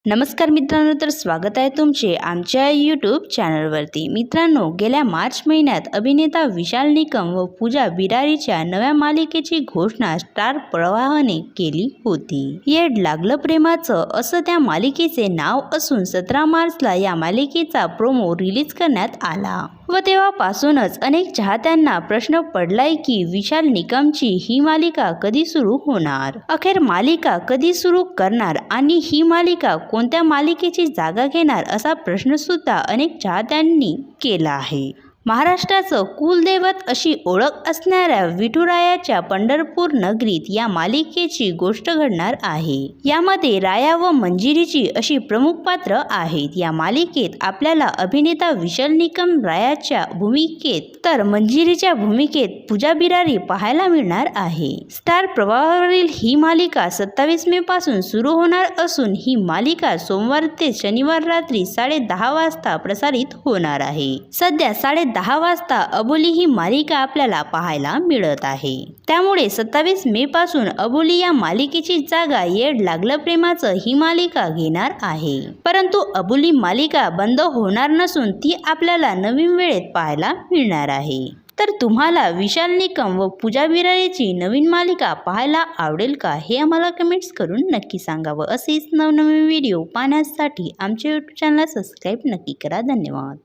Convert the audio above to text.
नमस्कार मित्रांनो, तर स्वागत आहे तुमचे आमच्या यूट्यूब चॅनलवरती। मित्रांनो, गेल्या मार्च महिन्यात अभिनेता विशाल निकम व पूजा बिरारीच्या नव्या मालिकेची घोषणा स्टार प्रवाहाने केली होती। येड लागलं प्रेमाचं असं त्या मालिकेचे नाव असून 17 मार्चला या मालिकेचा प्रोमो रिलीज करण्यात आला व तेव्हापासूनच अनेक चाहत्यांना प्रश्न पडलाय की विशाल निकमची ही मालिका कधी सुरू होणार, अखेर मालिका कधी सुरू करणार आणि ही मालिका कोणत्या मालिकेची जागा घेणार असा प्रश्न सुद्धा अनेक चाहत्यांनी केला आहे। महाराष्ट्राचं कुलदैवत अशी ओळख असणाऱ्या विठुरायाच्या पंढरपूर नगरीत या मालिकेची गोष्ट घडणार आहे। यामध्ये राया व मंजिरीची अशी प्रमुख पात्र आहेत। या मालिकेत आपल्याला अभिनेता विशाल निकम रायाच्या भूमिकेत तर मंजिरीच्या भूमिकेत पूजा बिरारी पाहायला मिळणार आहे। स्टार प्रवाहावरील ही मालिका 27 मे पासून सुरू होणार असून ही मालिका सोमवार ते शनिवार रात्री 10:30 वाजता प्रसारित होणार आहे। सध्या 10:30 वाजता अबोली ही मालिका आपल्याला पाहायला मिळत आहे। त्यामुळे 27 मे पासून अबोली या मालिकेची जागा येड लागलं प्रेमाचं ही मालिका घेणार आहे। परंतु अबोली मालिका बंद होणार नसून ती आपल्याला नवीन वेळेत पाहायला मिळणार आहे। तर तुम्हाला विशाल निकम व पूजा बिरारीची नवीन मालिका पाहायला आवडेल का, हे आम्हाला कमेंट्स करून नक्की सांगावं। असेच नवनवीन व्हिडिओ पाहण्यासाठी आमच्या यूट्यूब चॅनलला सबस्क्राईब नक्की करा। धन्यवाद।